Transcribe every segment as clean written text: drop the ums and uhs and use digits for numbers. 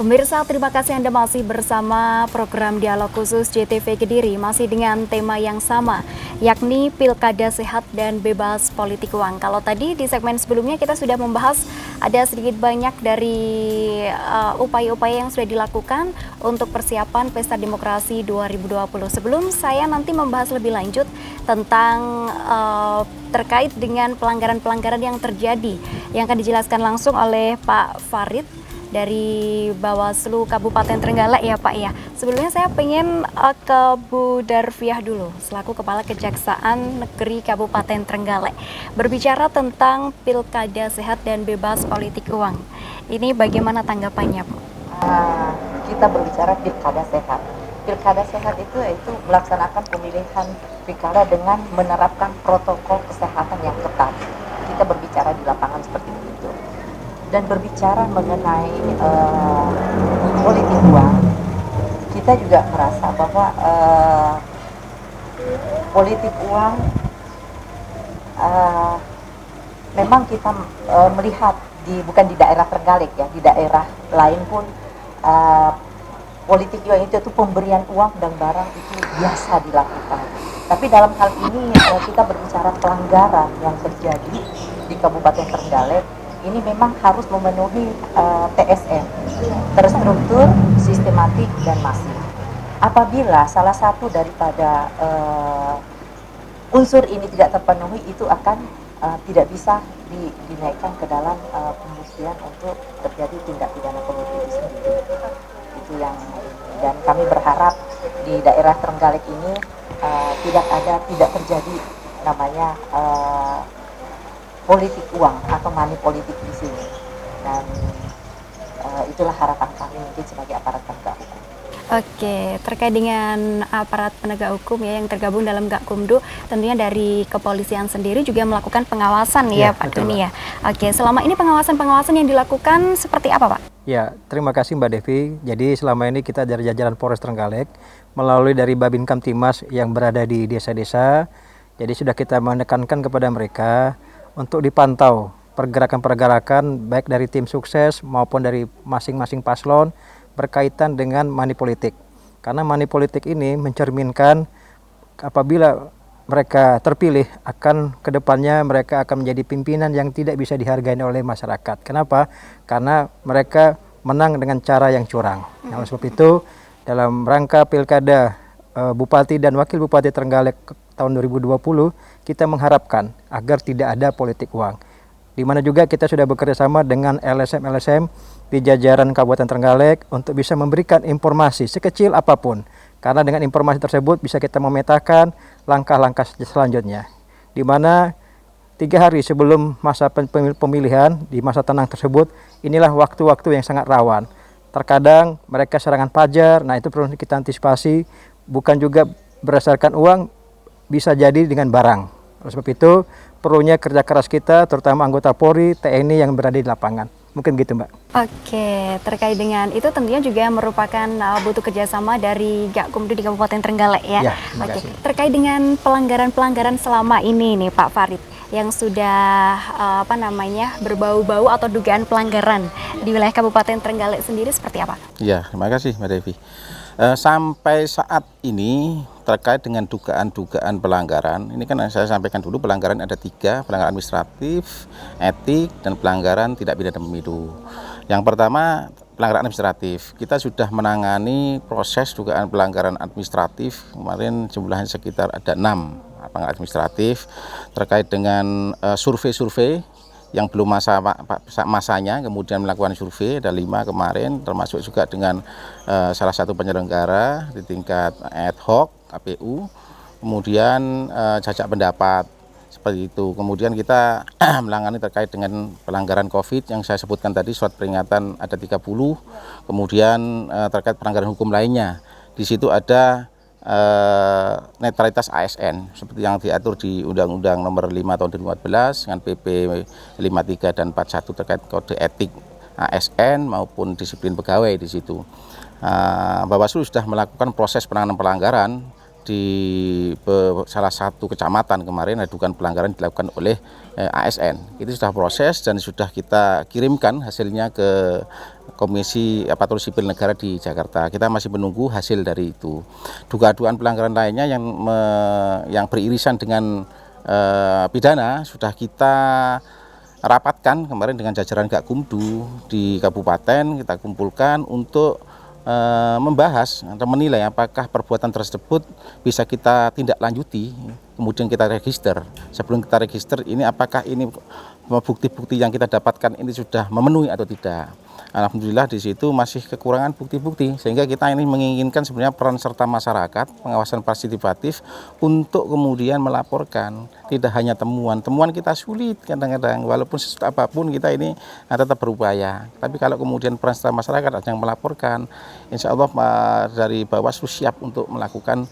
Pemirsa, terima kasih Anda masih bersama program Dialog Khusus JTV Kediri, masih dengan tema yang sama, yakni Pilkada Sehat dan Bebas Politik Uang. Kalau tadi di segmen sebelumnya kita sudah membahas ada sedikit banyak dari upaya-upaya yang sudah dilakukan untuk persiapan Pesta Demokrasi 2020. Sebelum saya nanti membahas lebih lanjut tentang terkait dengan pelanggaran-pelanggaran yang terjadi, yang akan dijelaskan langsung oleh Pak Farid dari Bawaslu Kabupaten Trenggalek ya Pak ya. Sebelumnya saya pengen ke Bu Darfiah dulu, selaku Kepala Kejaksaan Negeri Kabupaten Trenggalek. Berbicara tentang Pilkada Sehat dan Bebas Politik Uang, ini bagaimana tanggapannya Bu? Kita berbicara Pilkada Sehat. Pilkada Sehat itu melaksanakan pemilihan pilkada dengan menerapkan protokol kesehatan yang ketat. Kita berbicara di lapangan seperti itu. Dan berbicara mengenai politik uang, kita juga merasa bahwa politik uang memang kita melihat bukan di daerah Trenggalek ya, di daerah lain pun politik uang itu pemberian uang dan barang itu biasa dilakukan. Tapi dalam hal ini kita berbicara pelanggaran yang terjadi di Kabupaten Trenggalek. Ini memang harus memenuhi TSM, terstruktur, sistematik, dan masif. Apabila salah satu daripada unsur ini tidak terpenuhi, itu akan tidak bisa dinaikkan ke dalam pembuktian untuk terjadi tindak pidana korupsi itu sendiri. Itu yang, dan kami berharap di daerah Trenggalek ini tidak terjadi namanya politik uang atau money politik di sini, dan itulah harapan kami mungkin sebagai aparat penegak hukum. Oke, terkait dengan aparat penegak hukum ya yang tergabung dalam Gakumdu, tentunya dari kepolisian sendiri juga melakukan pengawasan ya Pak Doni ya. Oke, selama ini pengawasan yang dilakukan seperti apa Pak? Ya, terima kasih Mbak Devi. Jadi selama ini kita dari jajaran Polres Trenggalek melalui dari Babin Kamtimas yang berada di desa-desa, jadi sudah kita menekankan kepada mereka untuk dipantau pergerakan-pergerakan baik dari tim sukses maupun dari masing-masing paslon berkaitan dengan money politik. Karena money politik ini mencerminkan apabila mereka terpilih akan kedepannya mereka akan menjadi pimpinan yang tidak bisa dihargai oleh masyarakat. Kenapa? Karena mereka menang dengan cara yang curang. Nah, oleh sebab itu dalam rangka Pilkada Bupati dan Wakil Bupati Trenggalek tahun 2020 kita mengharapkan agar tidak ada politik uang. Di mana juga kita sudah bekerja sama dengan LSM di jajaran Kabupaten Trenggalek untuk bisa memberikan informasi sekecil apapun. Karena dengan informasi tersebut bisa kita memetakan langkah-langkah selanjutnya. Di mana 3 hari sebelum masa pemilihan di masa tenang tersebut, inilah waktu-waktu yang sangat rawan. Terkadang mereka serangan pajar, nah itu perlu kita antisipasi, bukan juga berdasarkan uang, bisa jadi dengan barang. Oleh sebab itu perlunya kerja keras kita, terutama anggota Polri, TNI yang berada di lapangan. Mungkin gitu Mbak. Oke, terkait dengan itu tentunya juga merupakan butuh kerjasama dari Gakumdu di Kabupaten Trenggalek ya. Oke, terkait dengan pelanggaran-pelanggaran selama ini nih Pak Farid, yang sudah berbau-bau atau dugaan pelanggaran di wilayah Kabupaten Trenggalek sendiri seperti apa? Ya, terima kasih Mbak Devi. Sampai saat ini terkait dengan dugaan-dugaan pelanggaran, ini kan saya sampaikan dulu pelanggaran ada 3, pelanggaran administratif, etik, dan pelanggaran tidak pidana pemilu. Yang pertama pelanggaran administratif, kita sudah menangani proses dugaan pelanggaran administratif, kemarin jumlahnya sekitar ada 6 pelanggaran administratif terkait dengan survei-survei yang belum masanya, kemudian melakukan survei ada 5 kemarin, termasuk juga dengan salah satu penyelenggara di tingkat ad hoc KPU, kemudian jajak pendapat seperti itu. Kemudian kita menangani terkait dengan pelanggaran COVID yang saya sebutkan tadi, surat peringatan ada 30, kemudian terkait pelanggaran hukum lainnya, di situ ada netralitas ASN seperti yang diatur di Undang-Undang Nomor 5 Tahun 2014 dengan PP 53 dan 41 terkait kode etik ASN maupun disiplin pegawai di situ. Bawaslu sudah melakukan proses penanganan pelanggaran salah satu kecamatan kemarin ada dugaan pelanggaran dilakukan oleh ASN. Itu sudah proses dan sudah kita kirimkan hasilnya ke Komisi Aparatur Sipil Negara di Jakarta. Kita masih menunggu hasil dari itu. Dugaan pelanggaran lainnya yang beririsan dengan pidana sudah kita rapatkan kemarin dengan jajaran Gakumdu di kabupaten, kita kumpulkan untuk membahas atau menilai apakah perbuatan tersebut bisa kita tindak lanjuti, kemudian kita register. Sebelum kita register ini apakah ini bukti-bukti yang kita dapatkan ini sudah memenuhi atau tidak. Alhamdulillah di situ masih kekurangan bukti-bukti, sehingga kita ini menginginkan sebenarnya peran serta masyarakat, pengawasan partisipatif untuk kemudian melaporkan. Tidak hanya temuan kita sulit kadang-kadang, walaupun apapun kita ini tetap berupaya. Tapi kalau kemudian peran serta masyarakat ada yang melaporkan, insya Allah dari Bawaslu siap untuk melakukan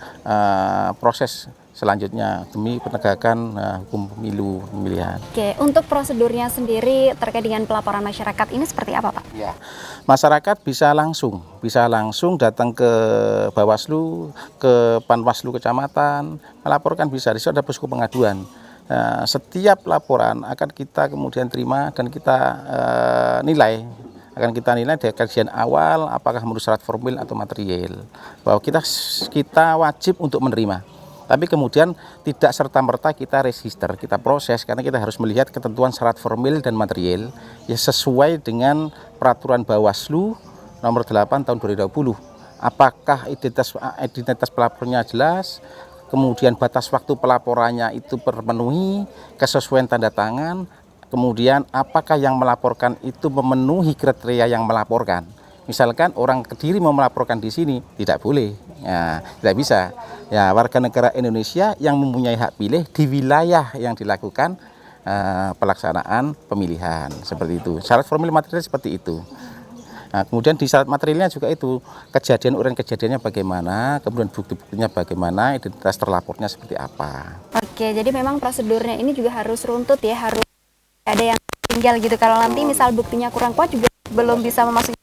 proses selanjutnya demi penegakan hukum pemilihan. Oke, untuk prosedurnya sendiri terkait dengan pelaporan masyarakat ini seperti apa, Pak? Ya, masyarakat bisa langsung datang ke Bawaslu, ke Panwaslu kecamatan, melaporkan bisa. Di situ ada posko pengaduan. Setiap laporan akan kita kemudian terima dan kita nilai. Akan kita nilai dari kajian awal apakah menurut syarat formil atau material. Bahwa kita wajib untuk menerima. Tapi kemudian tidak serta-merta kita register, kita proses, karena kita harus melihat ketentuan syarat formil dan material ya sesuai dengan peraturan Bawaslu nomor 8 tahun 2020. Apakah identitas pelapornya jelas, kemudian batas waktu pelaporannya itu terpenuhi, kesesuaian tanda tangan, kemudian apakah yang melaporkan itu memenuhi kriteria yang melaporkan. Misalkan orang Kediri mau melaporkan di sini, tidak boleh, ya, tidak bisa. Ya, warga negara Indonesia yang mempunyai hak pilih di wilayah yang dilakukan pelaksanaan pemilihan, seperti itu. Syarat formil material seperti itu. Nah, kemudian di syarat materialnya juga itu urutan kejadiannya bagaimana, kemudian bukti-buktinya bagaimana, identitas terlapornya seperti apa. Oke, jadi memang prosedurnya ini juga harus runtut ya, harus ada yang tinggal gitu. Kalau nanti misal buktinya kurang kuat juga belum bisa memasuki.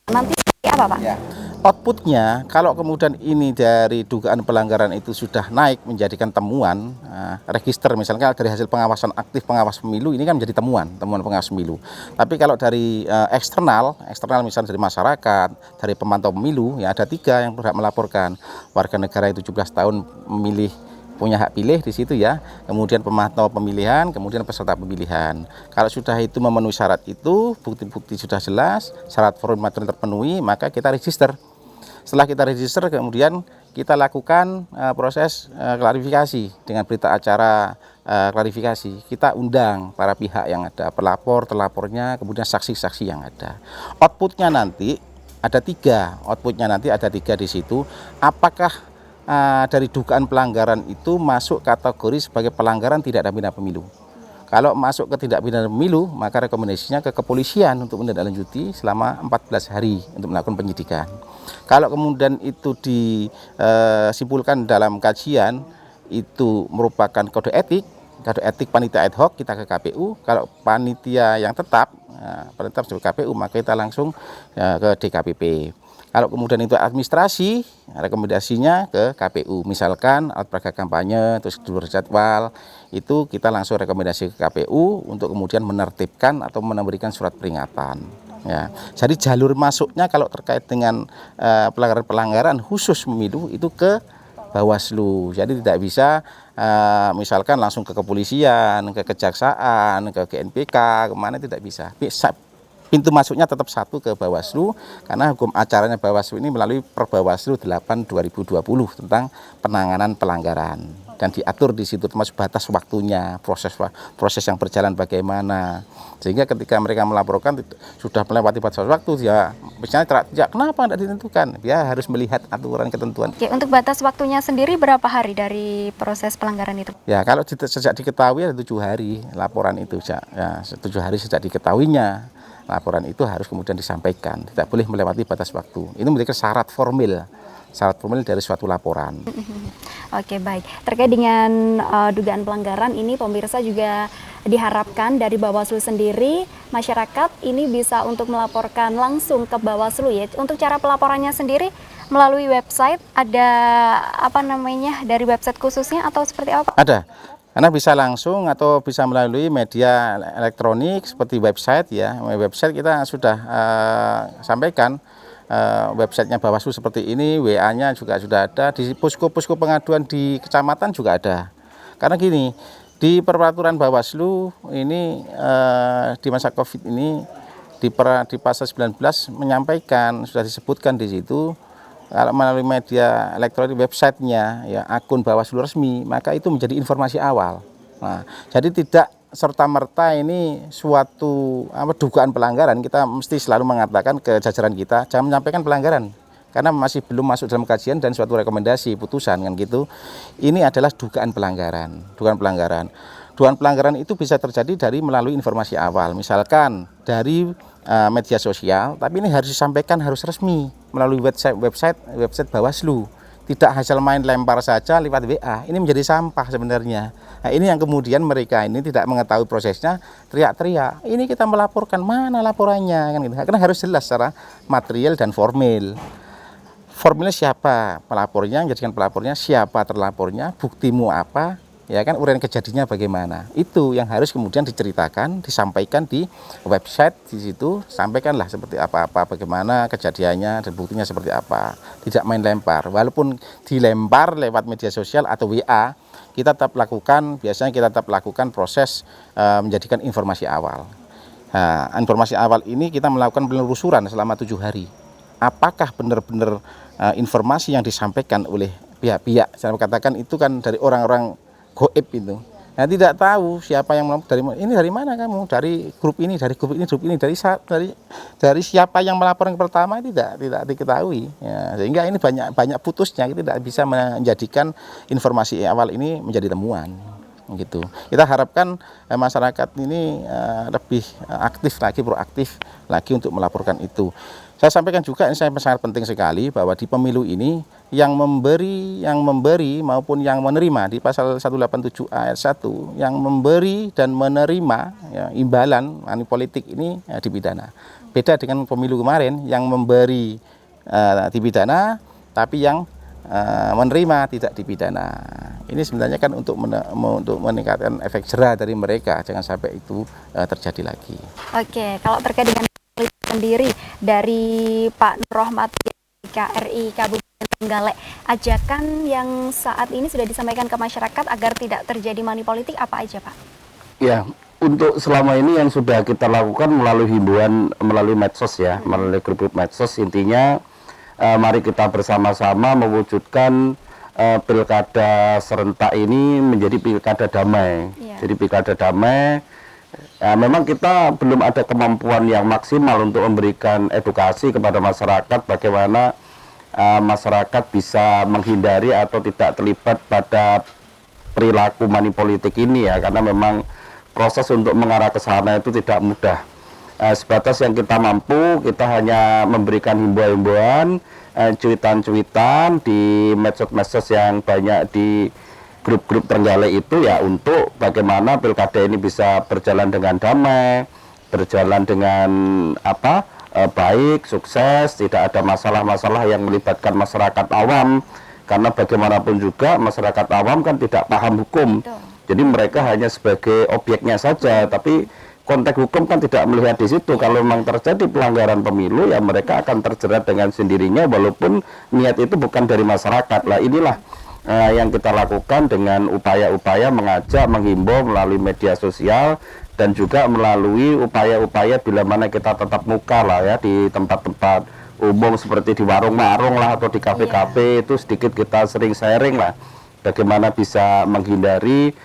Nanti seperti apa, Pak? Ya. Outputnya, kalau kemudian ini dari dugaan pelanggaran itu sudah naik menjadikan temuan, register misalnya dari hasil pengawasan aktif pengawas pemilu ini kan menjadi temuan pengawas pemilu. Tapi kalau dari eksternal misalnya dari masyarakat, dari pemantau pemilu, ya ada 3 yang berhak melaporkan. Warga negara 17 tahun memilih, punya hak pilih di situ ya, kemudian pemantau pemilihan, kemudian peserta pemilihan. Kalau sudah itu memenuhi syarat itu, bukti-bukti sudah jelas, syarat formal material terpenuhi, maka kita register. Setelah kita register, kemudian kita lakukan proses klarifikasi dengan berita acara klarifikasi. Kita undang para pihak yang ada, pelapor, telapornya, kemudian saksi-saksi yang ada. Outputnya nanti ada 3. Outputnya nanti ada 3 di situ. Apakah dari dugaan pelanggaran itu masuk kategori sebagai pelanggaran tidak pidana pemilu. Kalau masuk ke tidak pidana pemilu, maka rekomendasinya ke kepolisian untuk menindaklanjuti selama 14 hari untuk melakukan penyidikan. Kalau kemudian itu disimpulkan dalam kajian itu merupakan kode etik panitia ad hoc, kita ke KPU. Kalau panitia yang tetap sebagai KPU, maka kita langsung ke DKPP. Kalau kemudian itu administrasi, rekomendasinya ke KPU. Misalkan alat peraga kampanye, terus jadwal, itu kita langsung rekomendasi ke KPU untuk kemudian menertibkan atau memberikan surat peringatan. Ya, jadi jalur masuknya kalau terkait dengan pelanggaran-pelanggaran khusus pemilu itu ke Bawaslu. Jadi tidak bisa misalkan langsung ke kepolisian, ke kejaksaan, ke GNPK, kemana tidak bisa. Pintu masuknya tetap satu ke Bawaslu, karena hukum acaranya Bawaslu ini melalui Perbawaslu 8/2020 tentang penanganan pelanggaran. Dan diatur di situ termasuk batas waktunya, proses yang berjalan bagaimana. Sehingga ketika mereka melaporkan sudah melewati batas waktu, ya misalnya kenapa tidak ditentukan? Dia harus melihat aturan ketentuan. Oke, untuk batas waktunya sendiri berapa hari dari proses pelanggaran itu? Ya, kalau sejak diketahui ada 7 hari laporan itu, ya 7 hari sejak diketahuinya. Laporan itu harus kemudian disampaikan, tidak boleh melewati batas waktu. Ini menjadi syarat formil dari suatu laporan. Oke, baik. Terkait dengan dugaan pelanggaran ini, pemirsa juga diharapkan dari Bawaslu sendiri, masyarakat ini bisa untuk melaporkan langsung ke Bawaslu ya. Untuk cara pelaporannya sendiri melalui website, ada apa namanya dari website khususnya atau seperti apa? Ada. Karena bisa langsung atau bisa melalui media elektronik seperti website ya. Website kita sudah sampaikan websitenya Bawaslu seperti ini, WA-nya juga sudah ada, di posko-posko pengaduan di kecamatan juga ada. Karena gini, di peraturan Bawaslu ini di masa Covid ini di pasal 19 menyampaikan, sudah disebutkan di situ, kalau melalui media elektronik websitenya ya akun Bawaslu resmi, maka itu menjadi informasi awal. Nah, jadi tidak serta-merta ini suatu dugaan pelanggaran, kita mesti selalu mengatakan ke jajaran kita jangan menyampaikan pelanggaran karena masih belum masuk dalam kajian dan suatu rekomendasi putusan kan gitu. Ini adalah dugaan pelanggaran. Dugaan pelanggaran itu bisa terjadi dari melalui informasi awal, misalkan dari media sosial, tapi ini harus disampaikan, harus resmi melalui website Bawaslu. Tidak hasil main lempar saja lewat WA, ini menjadi sampah sebenarnya. Nah, ini yang kemudian mereka ini tidak mengetahui prosesnya, teriak-teriak. Ini kita melaporkan, mana laporannya kan gitu. Karena harus jelas secara material dan formil. Formilnya siapa pelapornya, menjadikan pelapornya, siapa terlapornya, buktimu apa, ya kan, uraian kejadiannya bagaimana. Itu yang harus kemudian diceritakan, disampaikan di website, di situ sampaikanlah seperti apa-apa, bagaimana kejadiannya dan buktinya seperti apa. Tidak main lempar, walaupun dilempar lewat media sosial atau WA, kita tetap lakukan, biasanya kita tetap lakukan proses menjadikan informasi awal. Nah, informasi awal ini kita melakukan penelusuran selama 7 hari. Apakah benar-benar informasi yang disampaikan oleh pihak-pihak, saya katakan itu kan dari orang-orang goib itu. Nah, tidak tahu siapa yang dari mana kamu, dari grup ini, dari siapa yang melaporkan pertama, tidak diketahui. Ya, sehingga ini banyak putusnya, kita tidak bisa menjadikan informasi awal ini menjadi temuan. Gitu. Kita harapkan masyarakat ini lebih aktif lagi, proaktif lagi untuk melaporkan itu. Saya sampaikan juga, ini sangat penting sekali bahwa di pemilu ini yang memberi maupun yang menerima di pasal 187 ayat 1 yang memberi dan menerima ya, imbalan money politik ini ya, dipidana. Beda dengan pemilu kemarin yang memberi dipidana tapi yang menerima tidak dipidana. Ini sebenarnya kan untuk meningkatkan efek jera dari mereka, jangan sampai itu terjadi lagi. Oke, kalau terkait dengan sendiri dari Pak Nur Rahmat KRI Kabupaten Trenggalek, ajakan yang saat ini sudah disampaikan ke masyarakat agar tidak terjadi money politik apa aja, Pak? Ya, untuk selama ini yang sudah kita lakukan melalui himbauan melalui medsos ya, melalui grup medsos, intinya mari kita bersama-sama mewujudkan pilkada serentak ini menjadi pilkada damai. Jadi pilkada damai. Ya, memang kita belum ada kemampuan yang maksimal untuk memberikan edukasi kepada masyarakat bagaimana masyarakat bisa menghindari atau tidak terlibat pada perilaku money politik ini ya, karena memang proses untuk mengarah ke sana itu tidak mudah. Sebatas yang kita mampu, kita hanya memberikan himbauan-himbauan, cuitan-cuitan di medsos-medsos yang banyak di grup-grup Trenggalek itu ya, untuk bagaimana pilkada ini bisa berjalan dengan damai, berjalan dengan baik, sukses, tidak ada masalah-masalah yang melibatkan masyarakat awam, karena bagaimanapun juga masyarakat awam kan tidak paham hukum. Jadi mereka hanya sebagai objeknya saja, tapi konteks hukum kan tidak melihat di situ. Kalau memang terjadi pelanggaran pemilu ya mereka akan terjerat dengan sendirinya walaupun niat itu bukan dari masyarakat. Lah inilah yang kita lakukan dengan upaya-upaya mengajak, menghimbau melalui media sosial dan juga melalui upaya-upaya bila mana kita tetap muka lah ya di tempat-tempat umum seperti di warung-warung lah atau di kafe-kafe, itu sedikit kita sering sharing lah bagaimana bisa menghindari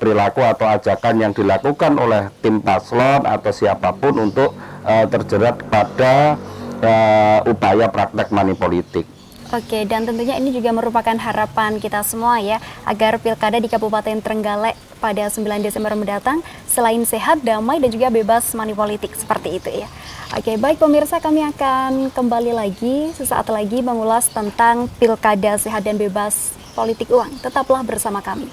perilaku atau ajakan yang dilakukan oleh tim paslon atau siapapun untuk terjerat pada upaya praktek money politik. Oke, dan tentunya ini juga merupakan harapan kita semua ya, agar pilkada di Kabupaten Trenggalek pada 9 Desember mendatang selain sehat, damai, dan juga bebas money politik, seperti itu ya. Oke, baik pemirsa, kami akan kembali lagi sesaat lagi mengulas tentang pilkada sehat dan bebas politik uang. Tetaplah bersama kami.